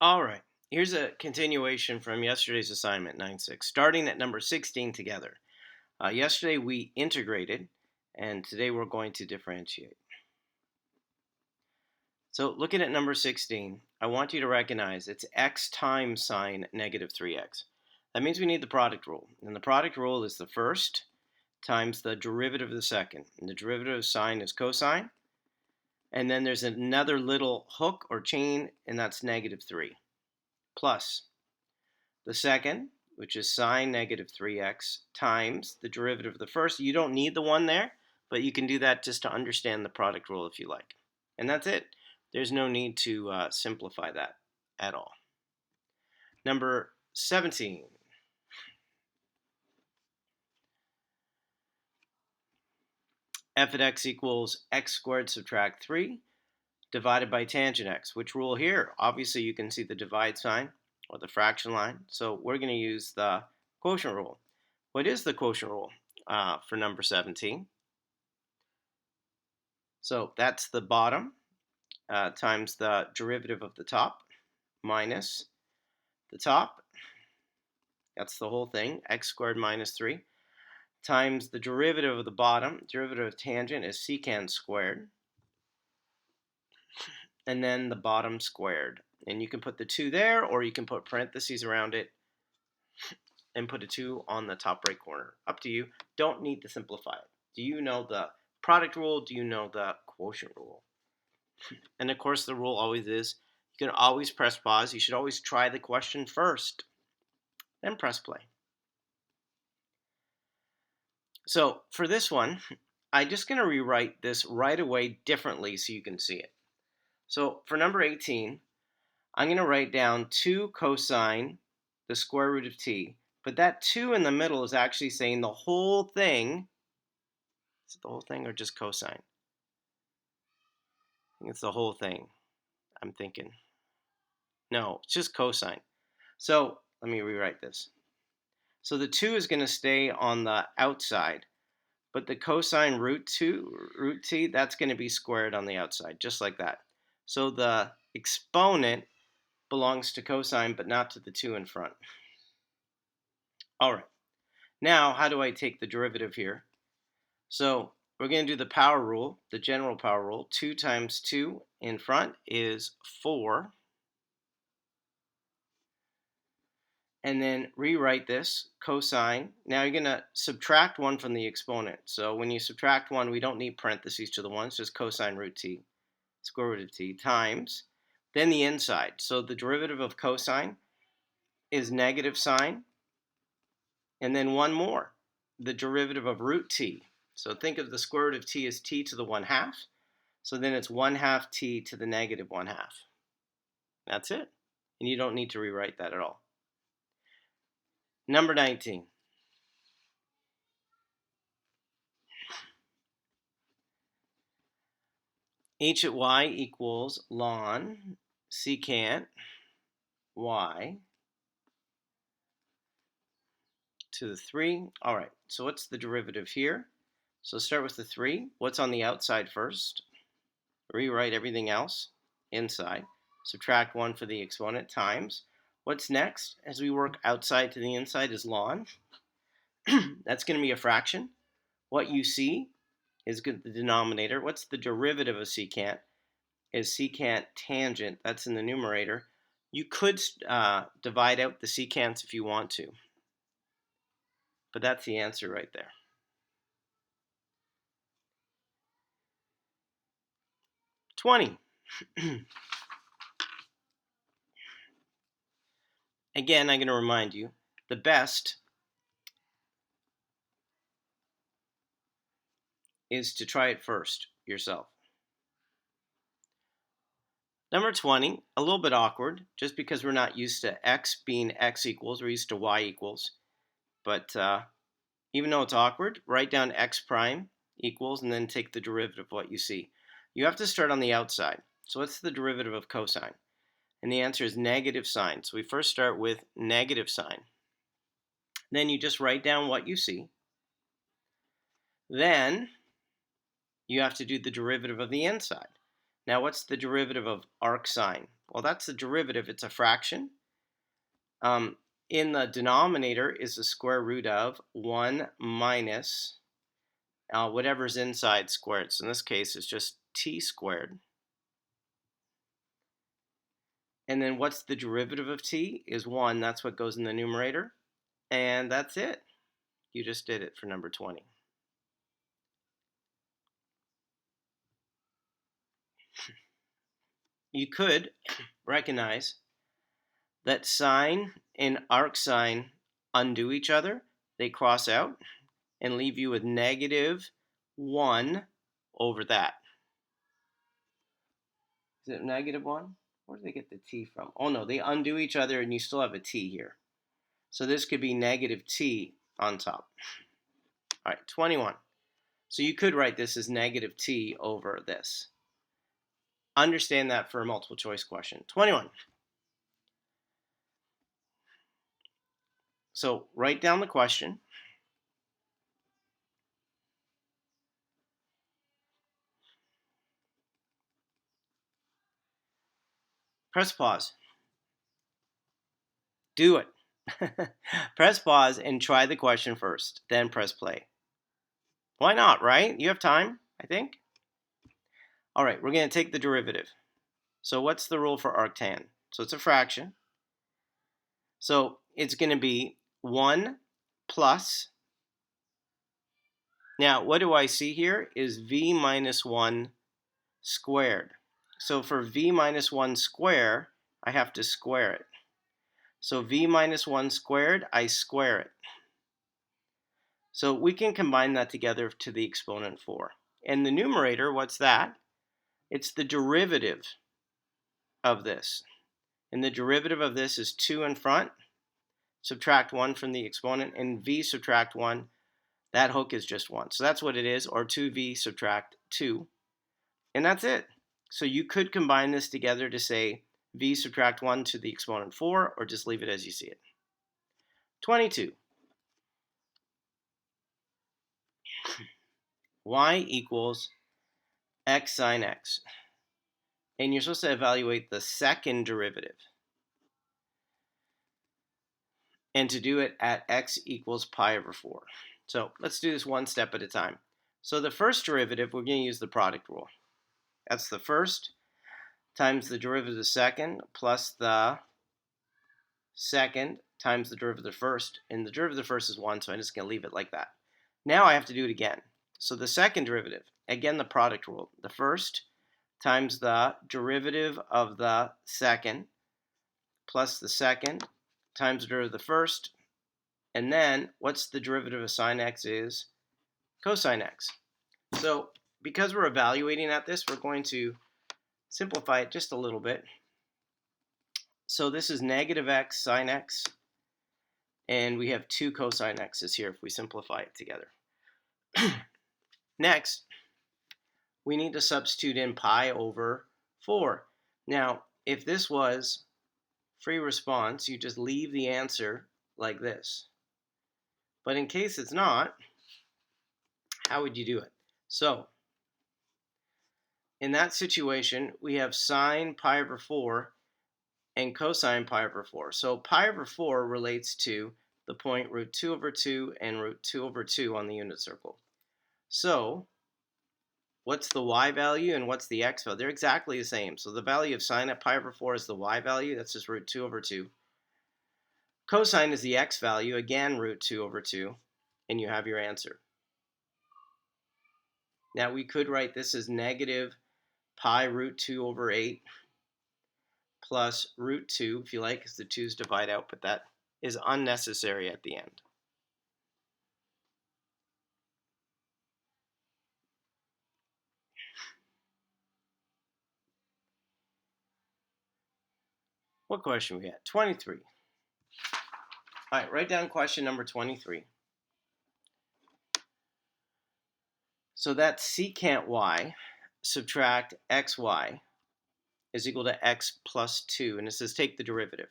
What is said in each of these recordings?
All right, here's a continuation from yesterday's assignment, 9-6, starting at number 16 together. Yesterday we integrated, and today we're going to differentiate. So looking at number 16, I want you to recognize it's x times sine negative 3x. That means we need the product rule. And the product rule is the first times the derivative of the second. And the derivative of sine is cosine. And then there's another little hook or chain, and that's negative 3. Plus the second, which is sine negative 3x, times the derivative of the first. You don't need the 1 there, but you can do that just to understand the product rule if you like. And that's it. There's no need to simplify that at all. Number 17. F at x equals x squared subtract 3 divided by tangent x. Which rule here? Obviously, you can see the divide sign or the fraction line. So we're going to use the quotient rule. What is the quotient rule for number 17? So that's the bottom times the derivative of the top minus the top. That's the whole thing, x squared minus 3, times the derivative of the bottom. Derivative of tangent is secant squared. And then the bottom squared. And you can put the 2 there, or you can put parentheses around it and put a 2 on the top right corner. Up to you. Don't need to simplify it. Do you know the product rule? Do you know the quotient rule? And of course, the rule always is you can always press pause. You should always try the question first, then press play. So for this one, I'm just going to rewrite this right away differently so you can see it. So for number 18, I'm going to write down 2 cosine the square root of t. But that 2 in the middle is actually saying the whole thing. Is it the whole thing or just cosine? I think it's the whole thing, I'm thinking. No, it's just cosine. So let me rewrite this. So the 2 is going to stay on the outside. But the cosine root t, that's going to be squared on the outside, just like that. So the exponent belongs to cosine, but not to the 2 in front. All right. Now, how do I take the derivative here? So we're going to do the power rule, the general power rule. 2 times 2 in front is 4. And then rewrite this, cosine. Now you're going to subtract 1 from the exponent. So when you subtract 1, we don't need parentheses to the 1. It's just cosine root t, square root of t, times. Then the inside. So the derivative of cosine is negative sine. And then one more, the derivative of root t. So think of the square root of t as t to the 1/2. So then it's 1/2 t to the negative 1/2. That's it. And you don't need to rewrite that at all. Number 19. H at y equals ln secant y to the 3. All right, so what's the derivative here? So start with the 3. What's on the outside first? Rewrite everything else inside. Subtract 1 for the exponent times. What's next as we work outside to the inside is ln. That's going to be a fraction. What you see is the denominator. What's the derivative of secant? Is secant tangent. That's in the numerator. You could divide out the secants if you want to. But that's the answer right there. $20. Again, I'm going to remind you, the best is to try it first yourself. Number 20, a little bit awkward, just because we're not used to x being x equals, we're used to y equals. But even though it's awkward, write down x prime equals and then take the derivative of what you see. You have to start on the outside. So what's the derivative of cosine? And the answer is negative sine. So we first start with negative sine. Then you just write down what you see. Then you have to do the derivative of the inside. Now, what's the derivative of arc sine? Well, that's the derivative. It's a fraction. In the denominator is the square root of 1 minus whatever's inside squared. So in this case, it's just t squared. And then what's the derivative of t? Is 1. That's what goes in the numerator. And that's it. You just did it for number 20. You could recognize that sine and arc sine undo each other. They cross out and leave you with negative 1 over that. Is it negative 1? Where do they get the t from? Oh no, they undo each other and you still have a t here. So this could be negative t on top. All right, 21. So you could write this as negative t over this. Understand that for a multiple choice question. 21. So write down the question. Press pause. Do it. Press pause and try the question first, then press play. Why not, right? You have time, I think. All right, we're going to take the derivative. So what's the rule for arctan? So it's a fraction. So it's going to be 1 plus. Now, what do I see here is v minus 1 squared. So for v minus 1 square, I have to square it. So v minus 1 squared, I square it. So we can combine that together to the exponent 4. And the numerator, what's that? It's the derivative of this. And the derivative of this is 2 in front. Subtract 1 from the exponent. And v subtract 1, that hook is just 1. So that's what it is, or 2v subtract 2. And that's it. So you could combine this together to say v subtract 1 to the exponent 4, or just leave it as you see it. 22. Y equals x sine x. And you're supposed to evaluate the second derivative. And to do it at x equals pi over 4. So let's do this one step at a time. So the first derivative, we're going to use the product rule. That's the first times the derivative of the second plus the second times the derivative of the first. And the derivative of the first is 1, so I'm just going to leave it like that. Now I have to do it again. So the second derivative, again the product rule. The first times the derivative of the second plus the second times the derivative of the first. And then what's the derivative of sine x is cosine x. So because we're evaluating at this, we're going to simplify it just a little bit. So this is negative x sine x, and we have 2 cosine x's here if we simplify it together. Next, we need to substitute in pi over 4. Now, if this was free response, you just leave the answer like this. But in case it's not, how would you do it? So, in that situation, we have sine pi over 4 and cosine pi over 4. So pi over 4 relates to the point root 2 over 2 and root 2 over 2 on the unit circle. So what's the y value and what's the x value? They're exactly the same. So the value of sine at pi over 4 is the y value. That's just root 2 over 2. Cosine is the x value, again root 2 over 2, and you have your answer. Now we could write this as negative pi root 2 over 8 plus root 2, if you like, because the 2's divide out, but that is unnecessary at the end. What question we had? 23. All right, write down question number 23. So that's secant y subtract xy is equal to x plus 2. And it says take the derivative.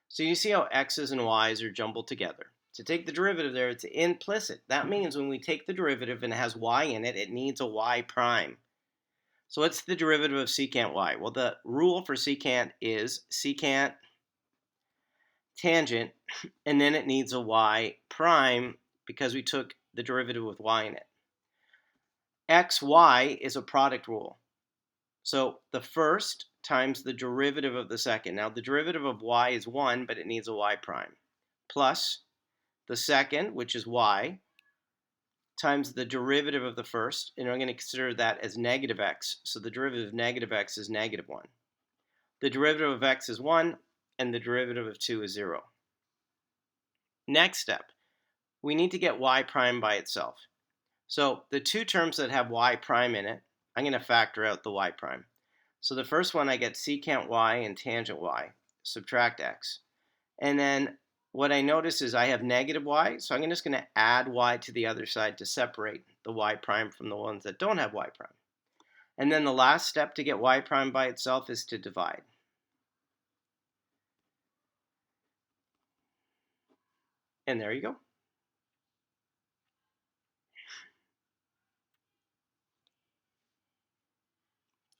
So you see how x's and y's are jumbled together. To take the derivative there, it's implicit. That means when we take the derivative and it has y in it, it needs a y prime. So what's the derivative of secant y? Well, the rule for secant is secant tangent, and then it needs a y prime because we took the derivative with y in it. xy is a product rule. So the first times the derivative of the second. Now the derivative of y is 1, but it needs a y prime. Plus the second, which is y, times the derivative of the first, and I'm going to consider that as negative x. So the derivative of negative x is negative 1. The derivative of x is 1, and the derivative of 2 is 0. Next step, we need to get y prime by itself. So the two terms that have y prime in it, I'm going to factor out the y prime. So the first one, I get secant y and tangent y, subtract x. And then what I notice is I have negative y, so I'm just going to add y to the other side to separate the y prime from the ones that don't have y prime. And then the last step to get y prime by itself is to divide. And there you go.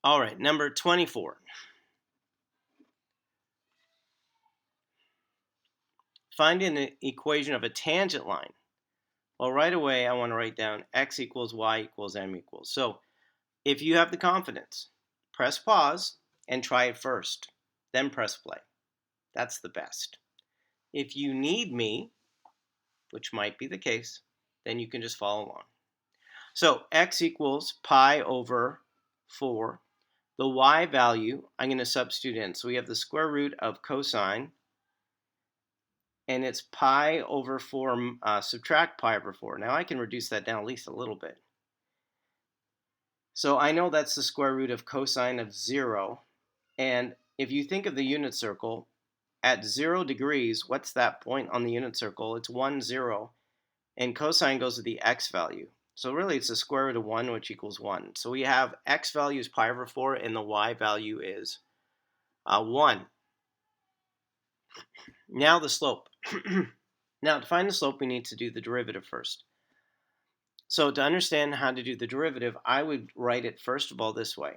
All right, number 24. Find an equation of a tangent line. Well, right away, I want to write down x equals y equals m equals. So if you have the confidence, press pause and try it first. Then press play. That's the best. If you need me, which might be the case, then you can just follow along. So x equals pi over 4. The y value, I'm going to substitute in. So we have the square root of cosine, and it's pi over 4, subtract pi over 4. Now I can reduce that down at least a little bit. So I know that's the square root of cosine of 0. And if you think of the unit circle, at 0 degrees, what's that point on the unit circle? It's 1, 0. And cosine goes to the x value. So really it's the square root of 1, which equals 1. So we have x value is pi over 4, and the y value is 1. Now the slope. Now to find the slope, we need to do the derivative first. So to understand how to do the derivative, I would write it first of all this way.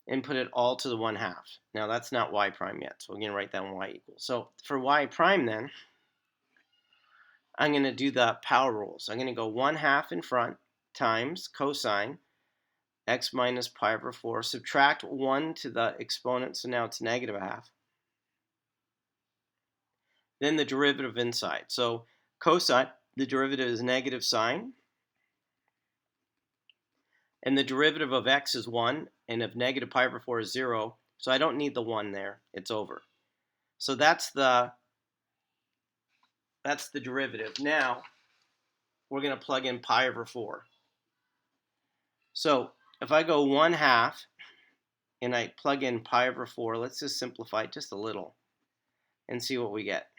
And put it all to the 1/2. Now that's not y prime yet, so we're going to write down y equals. So for y prime then, I'm going to do the power rules. I'm going to go 1/2 in front times cosine x minus pi over 4. Subtract 1 to the exponent, so now it's negative 1/2. Then the derivative inside. So cosine, the derivative is negative sine. And the derivative of x is 1, and of negative pi over 4 is 0. So I don't need the 1 there. It's over. So that's the derivative. Now we're going to plug in pi over 4. So if I go 1/2 and I plug in pi over 4, let's just simplify it just a little and see what we get.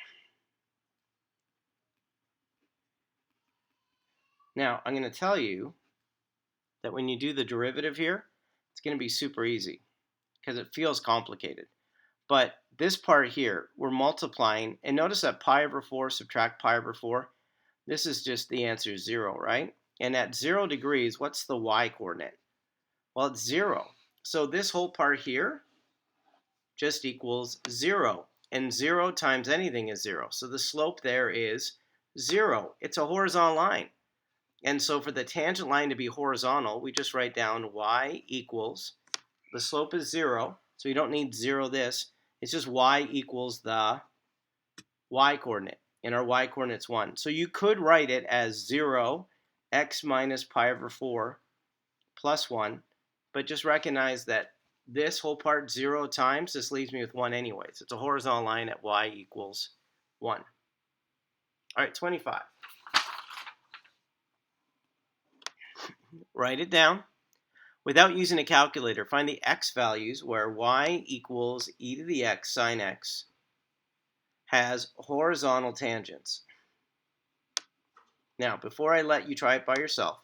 Now I'm going to tell you that when you do the derivative here, it's going to be super easy because it feels complicated. But this part here, we're multiplying, and notice that pi over 4 subtract pi over 4, this is just the answer 0, right? And at 0 degrees, what's the y coordinate? Well, it's 0. So this whole part here just equals 0. And 0 times anything is 0. So the slope there is 0. It's a horizontal line. And so for the tangent line to be horizontal, we just write down y equals, the slope is 0, so you don't need 0 this. It's just y equals the y coordinate, and our y coordinate's 1. So you could write it as 0, x minus pi over 4 plus 1, but just recognize that this whole part 0 times, this leaves me with 1 anyways. It's a horizontal line at y equals 1. All right, 25. Write it down. Without using a calculator, find the x values where y equals e to the x sine x has horizontal tangents. Now, before I let you try it by yourself,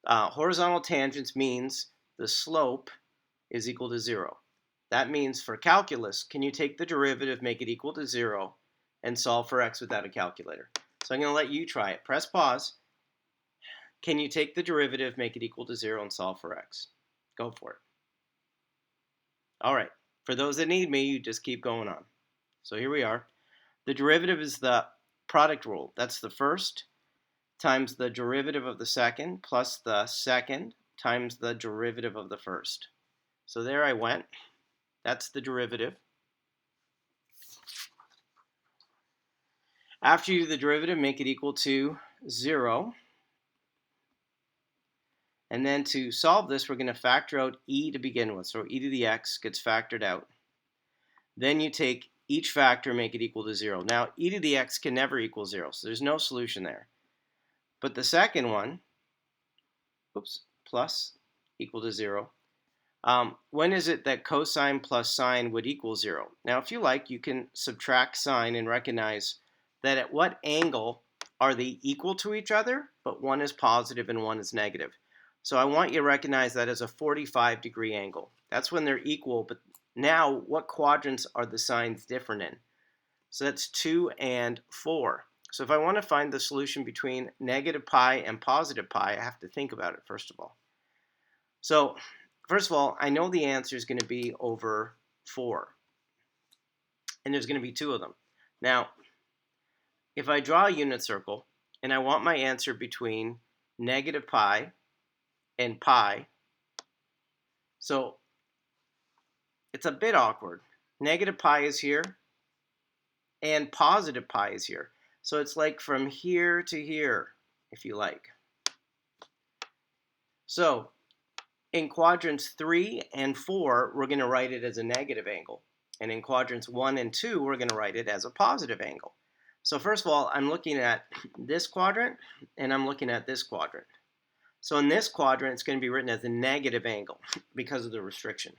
horizontal tangents means the slope is equal to 0. That means for calculus, can you take the derivative, make it equal to 0, and solve for x without a calculator? So I'm going to let you try it. Press pause Can you take the derivative, make it equal to 0, and solve for x? Go for it. All right. For those that need me, you just keep going on. So here we are. The derivative is the product rule. That's the first times the derivative of the second plus the second times the derivative of the first. So there I went. That's the derivative. After you do the derivative, make it equal to 0. And then to solve this, we're going to factor out e to begin with. So e to the x gets factored out. Then you take each factor, make it equal to 0. Now, e to the x can never equal 0, so there's no solution there. But the second one, plus equal to 0. When is it that cosine plus sine would equal 0? Now, if you like, you can subtract sine and recognize that at what angle are they equal to each other, but one is positive and one is negative. So I want you to recognize that as a 45-degree angle. That's when they're equal, but now what quadrants are the signs different in? So that's 2 and 4. So if I want to find the solution between negative pi and positive pi, I have to think about it first of all. So first of all, I know the answer is going to be over 4. And there's going to be 2 of them. Now, if I draw a unit circle and I want my answer between negative pi and pi, so it's a bit awkward. Negative pi is here and positive pi is here. So it's like from here to here, if you like. So in quadrants 3 and 4, we're going to write it as a negative angle. And in quadrants 1 and 2, we're going to write it as a positive angle. So first of all, I'm looking at this quadrant and I'm looking at this quadrant. So in this quadrant, it's going to be written as a negative angle because of the restriction.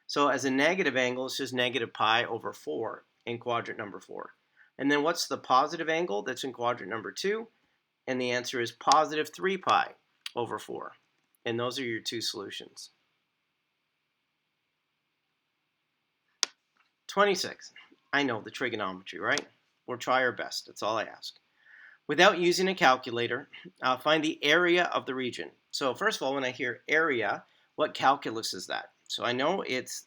So as a negative angle, it's just negative pi over 4 in quadrant number 4. And then what's the positive angle that's in quadrant number 2? And the answer is positive 3 pi over 4. And those are your 2 solutions. 26. I know the trigonometry, right? We'll try our best. That's all I ask. Without using a calculator, find the area of the region. So first of all, when I hear area, what calculus is that? So I know it's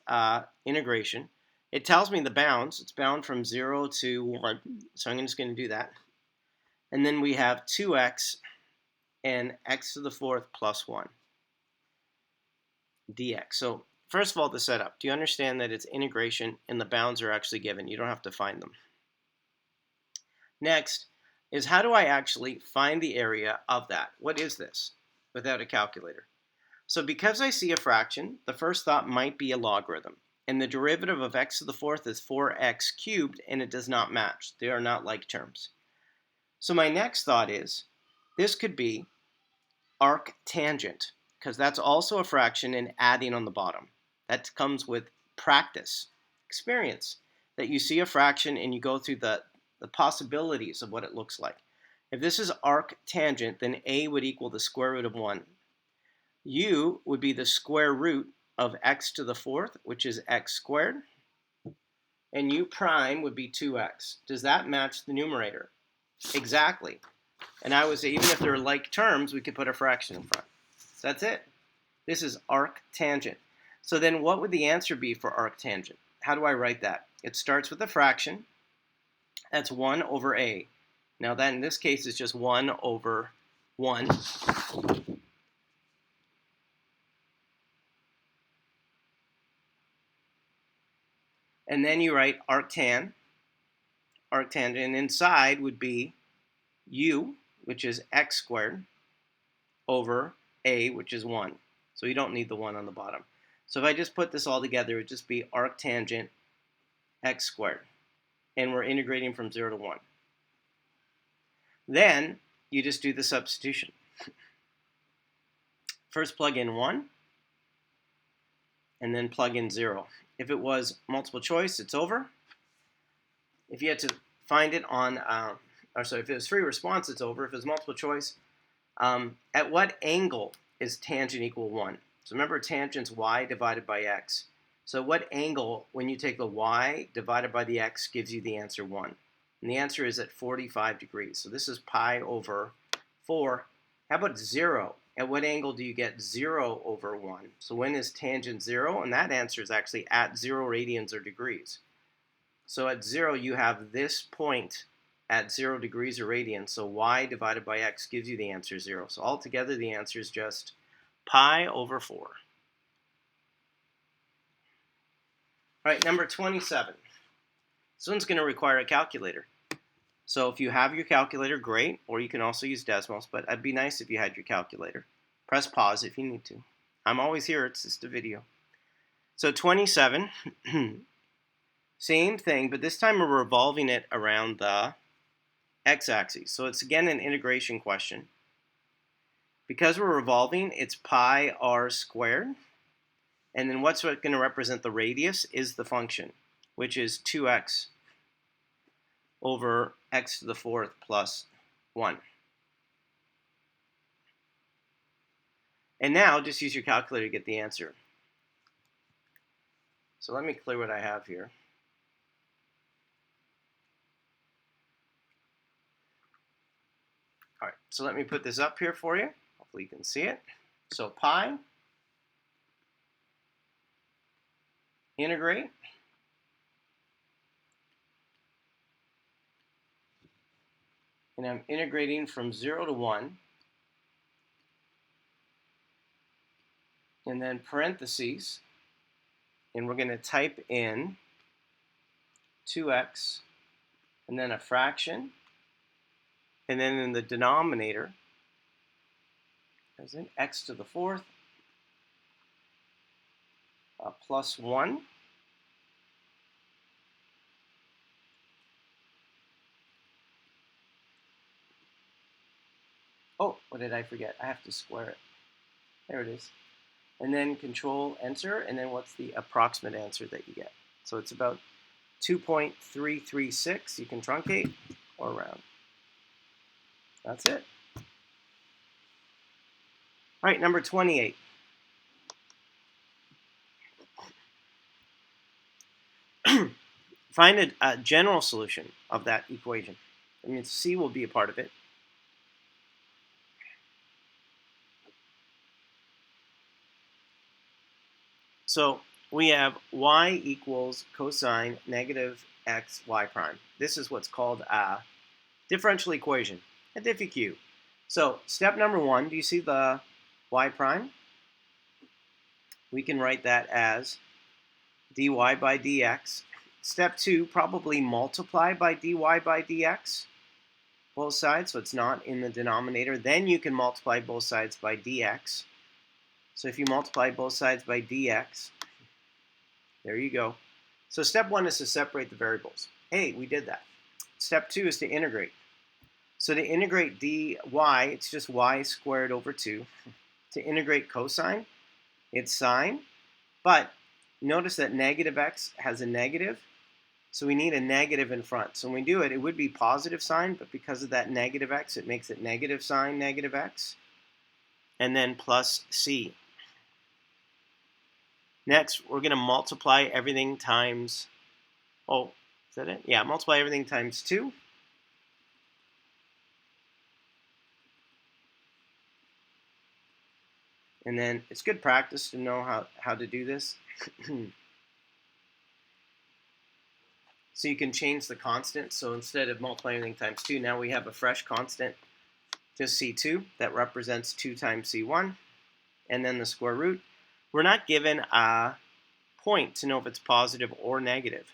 integration. It tells me the bounds. It's bound from 0 to 1. So I'm just going to do that. And then we have 2x and x to the 4th plus 1 dx. So first of all, the setup. Do you understand that it's integration and the bounds are actually given? You don't have to find them. Next is how do I actually find the area of that? What is this without a calculator? So because I see a fraction, the first thought might be a logarithm. And the derivative of x to the 4th is 4x cubed, and it does not match. They are not like terms. So my next thought is, this could be arctangent, because that's also a fraction and adding on the bottom. That comes with practice, experience, that you see a fraction and you go through the possibilities of what it looks like. If this is arctangent, then a would equal the square root of 1. U would be the square root of x to the 4th, which is x squared. And u prime would be 2x. Does that match the numerator? Exactly. And I would say even if they're like terms, we could put a fraction in front. So that's it. This is arctangent. So then what would the answer be for arctangent? How do I write that? It starts with a fraction. That's 1 over a. Now that in this case is just 1 over 1. And then you write arctangent, and inside would be u, which is x squared, over a, which is 1. So you don't need the 1 on the bottom. So if I just put this all together, it would just be arctangent x squared. And we're integrating from 0 to 1. Then you just do the substitution. First plug in 1, and then plug in 0. If it was multiple choice, it's over. If you had to find it on, if it was free response, it's over. If it was multiple choice, at what angle is tangent equal 1? So remember, tangent's y divided by x. So what angle, when you take the y divided by the x, gives you the answer 1? And the answer is at 45 degrees. So this is pi over 4. How about 0? At what angle do you get 0 over 1? So when is tangent 0? And that answer is actually at 0 radians or degrees. So at 0, you have this point at 0 degrees or radians. So y divided by x gives you the answer 0. So altogether, the answer is just pi over 4. All right, number 27. This one's going to require a calculator. So if you have your calculator, great, or you can also use Desmos, but it'd be nice if you had your calculator. Press pause if you need to. I'm always here, it's just a video. So 27, same thing, but this time we're revolving it around the x-axis. So it's again an integration question. Because we're revolving, it's pi r squared. And then what's going to represent the radius is the function, which is 2x over x to the 4th plus 1. And now just use your calculator to get the answer. So let me clear what I have here. All right, so let me put this up here for you. Hopefully you can see it. So pi, integrate, and I'm integrating from 0 to 1, and then parentheses, and we're going to type in 2x, and then a fraction, and then in the denominator, as in x to the 4th, plus 1, oh, what did I forget? I have to square it. There it is. And then control enter, and then what's the approximate answer that you get? So it's about 2.336. You can truncate or round. That's it. All right, number 28. Find a general solution of that equation. I mean, C will be a part of it. So we have y equals cosine negative x y prime. This is what's called a differential equation, a diffie-q. So step number 1, do you see the y prime? We can write that as dy by dx. Step 2, probably multiply by dy by dx, both sides, so it's not in the denominator. Then you can multiply both sides by dx. So if you multiply both sides by dx, there you go. So step 1 is to separate the variables. Hey, we did that. Step 2 is to integrate. So to integrate dy, it's just y squared over 2. To integrate cosine, it's sine. But notice that negative x has a negative, so we need a negative in front. So when we do it, it would be positive sine, but because of that negative x, it makes it negative sine negative x, and then plus c. Next, we're going to multiply everything times, oh, is that it? Yeah, multiply everything times 2. And then it's good practice to know how to do this. So you can change the constant. So instead of multiplying everything times 2, now we have a fresh constant, just c2, that represents 2 times c1, and then the square root. We're not given a point to know if it's positive or negative,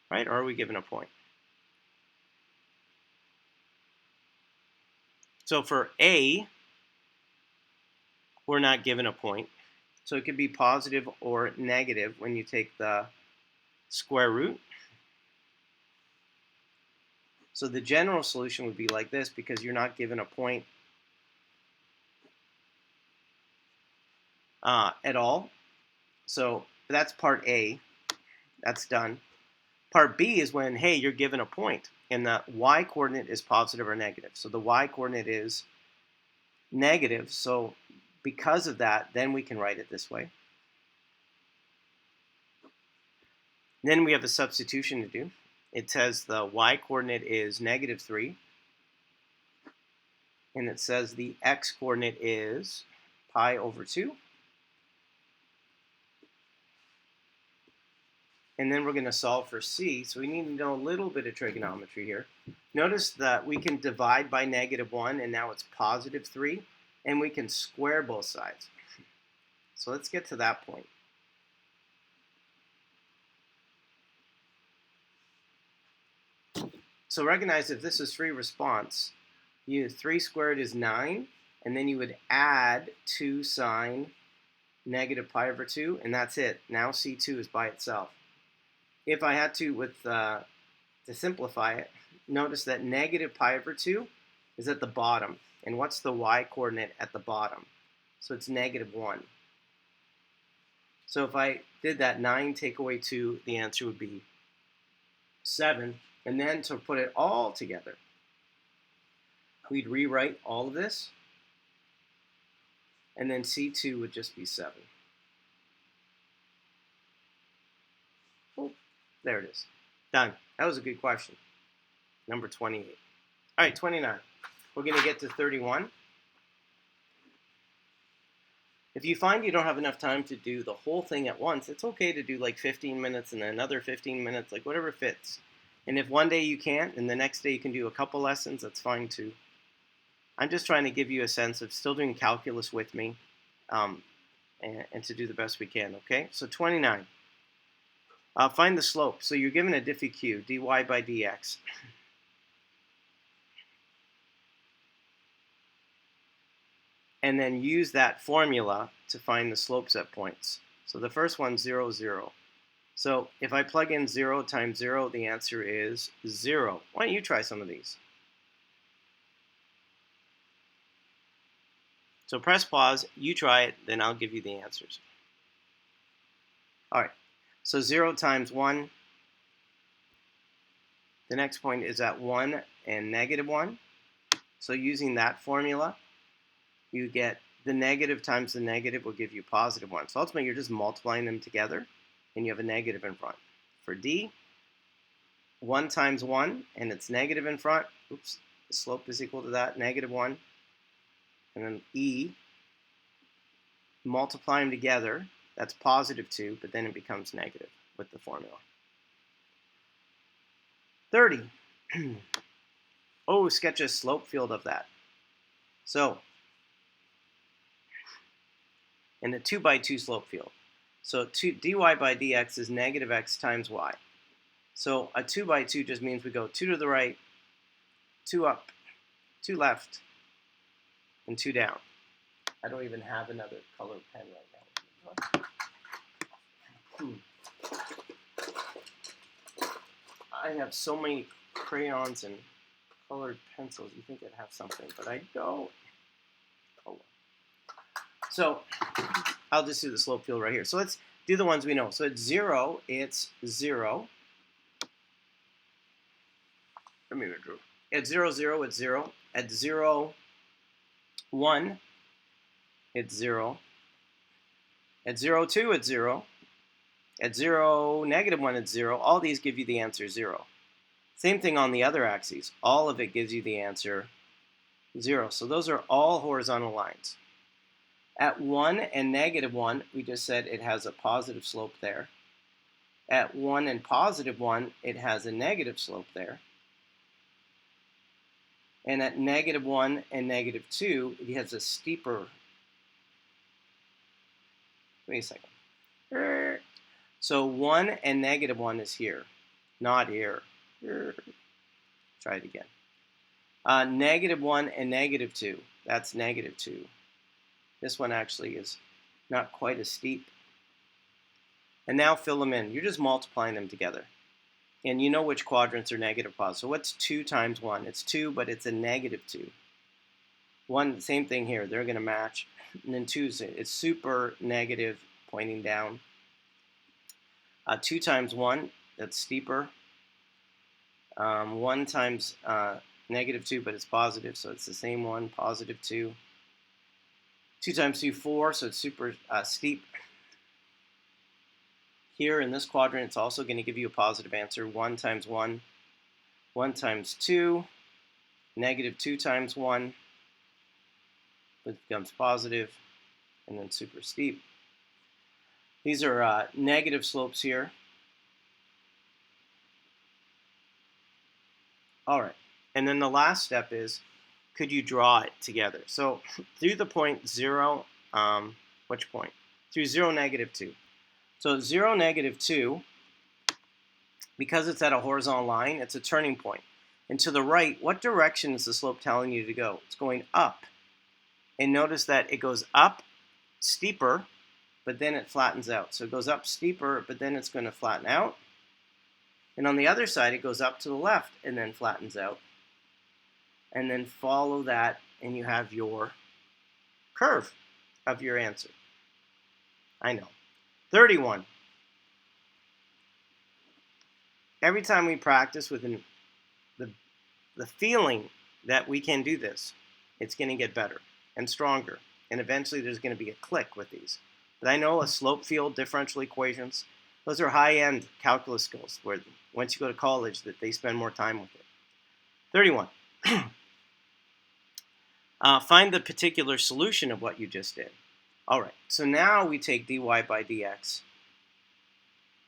right? Or are we given a point? So for a, we're not given a point. So it could be positive or negative when you take the square root. So the general solution would be like this because you're not given a point at all. So that's part A. That's done. Part B is when, hey, you're given a point and the y-coordinate is positive or negative. So the y-coordinate is negative. So because of that, then we can write it this way. Then we have a substitution to do. It says the y-coordinate is negative 3. and it says the x-coordinate is pi over 2. And then we're going to solve for c, so we need to know a little bit of trigonometry here. Notice that we can divide by -1, and now it's positive 3, and we can square both sides. So let's get to that point. So recognize if this is free response, 3 squared is 9, and then you would add 2 sine negative pi over 2, and that's it. Now C2 is by itself. If I had to, to simplify it, notice that negative pi over 2 is at the bottom. And what's the y-coordinate at the bottom? So it's -1. So if I did that 9 take away 2, the answer would be 7. And then to put it all together, we'd rewrite all of this, and then C2 would just be 7. Oh, there it is. Done. That was a good question. Number 28. All right, 29. We're going to get to 31. If you find you don't have enough time to do the whole thing at once, it's okay to do like 15 minutes and then another 15 minutes, like whatever fits. And if one day you can't and the next day you can do a couple lessons, that's fine too. I'm just trying to give you a sense of still doing calculus with me and to do the best we can, okay? So 29. Find the slope. So you're given a diffie q, dy by dx. And then use that formula to find the slopes at points. So the first one's 0, 0. So if I plug in 0 times 0, the answer is 0. Why don't you try some of these? So press pause, you try it, then I'll give you the answers. All right, so 0 times 1. The next point is at 1 and -1. So using that formula, you get the negative times the negative will give you +1. So ultimately, you're just multiplying them together, and you have a negative in front. For D, 1 times 1, and it's negative in front. Oops, the slope is equal to that, -1. And then E, multiply them together, that's +2, but then it becomes negative with the formula. 30. Oh, sketch a slope field of that. So, in a 2 by 2 slope field. So dy by dx is -x times y. So a 2 by 2 just means we go 2 to the right, 2 up, 2 left, and 2 down. I don't even have another colored pen right now. I have so many crayons and colored pencils. You think I'd have something, but I don't. Oh. So I'll just do the slope field right here. So let's do the ones we know. So at 0, it's 0. Let me draw. At 0, 0, it's 0. At 0, 1, it's 0. At 0, 2, it's 0. At 0, -1, it's 0. All these give you the answer 0. Same thing on the other axes. All of it gives you the answer 0. So those are all horizontal lines. At 1 and -1, we just said it has a positive slope there. At 1 and +1, it has a negative slope there. And at -1 and -2, it has a steeper. Wait a second. So 1 and -1 is here, not here. Try it again. -1 and -2, that's -2. This one actually is not quite as steep. And now fill them in. You're just multiplying them together. And you know which quadrants are negative positive. So what's 2 times 1? It's 2, but it's a -2. 1, same thing here. They're going to match. And then 2, it's super negative pointing down. 2 times 1, that's steeper. 1 times -2, but it's positive, so it's the same one, +2. 2 times 2, 4, so it's super steep. Here in this quadrant, it's also going to give you a positive answer. 1 times 1, 1 times 2, -2 times 1, it becomes positive, and then super steep. These are negative slopes here. All right, and then the last step is, could you draw it together? So through the point 0, which point? Through 0, -2. So 0, -2, because it's at a horizontal line, it's a turning point. And to the right, what direction is the slope telling you to go? It's going up. And notice that it goes up steeper, but then it flattens out. So it goes up steeper, but then it's going to flatten out. And on the other side, it goes up to the left and then flattens out. And then follow that, and you have your curve of your answer. I know. 31. Every time we practice with the feeling that we can do this, it's going to get better and stronger. And eventually there's going to be a click with these. But I know a slope field differential equations, those are high-end calculus skills where once you go to college that they spend more time with it. 31. Find the particular solution of what you just did. All right, so now we take dy by dx.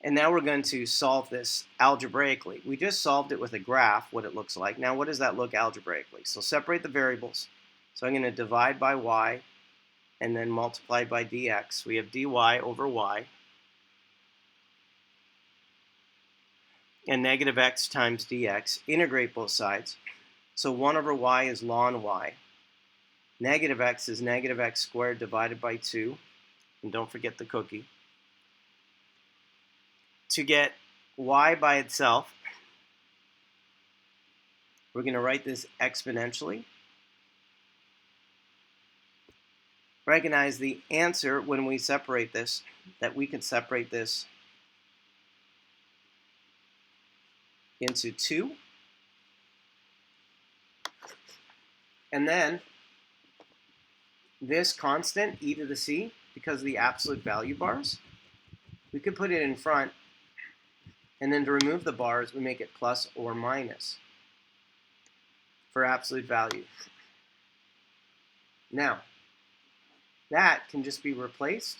And now we're going to solve this algebraically. We just solved it with a graph, what it looks like. Now, what does that look algebraically? So separate the variables. So I'm going to divide by y and then multiply by dx. We have dy over y. And negative x times dx. Integrate both sides. So 1 over y is ln y. Negative x is negative x squared divided by 2. And don't forget the cookie. To get y by itself, we're going to write this exponentially. Recognize the answer when we separate this, that we can separate this into 2. And then this constant, e to the c, because of the absolute value bars, we could put it in front. And then to remove the bars, we make it plus or minus for absolute value. Now, that can just be replaced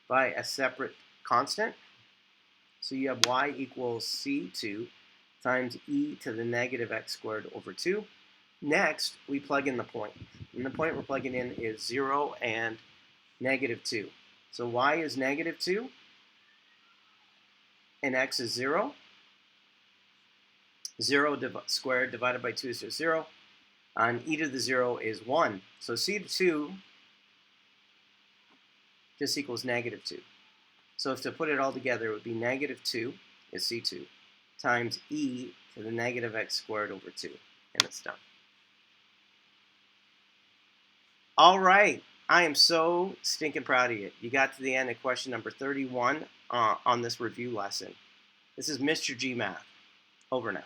by a separate constant. So you have y equals c2 times e to the negative x squared over 2. Next, we plug in the point. And the point we're plugging in is 0 and -2. So y is -2. And x is 0. 0 squared divided by 2 is just 0. And e to the 0 is 1. So c to 2 just equals -2. So if to put it all together, it would be -2 is c2 times e to the negative x squared over 2. And it's done. All right. I am so stinking proud of you. You got to the end of question number 31 on this review lesson. This is Mr. G Math. Over now.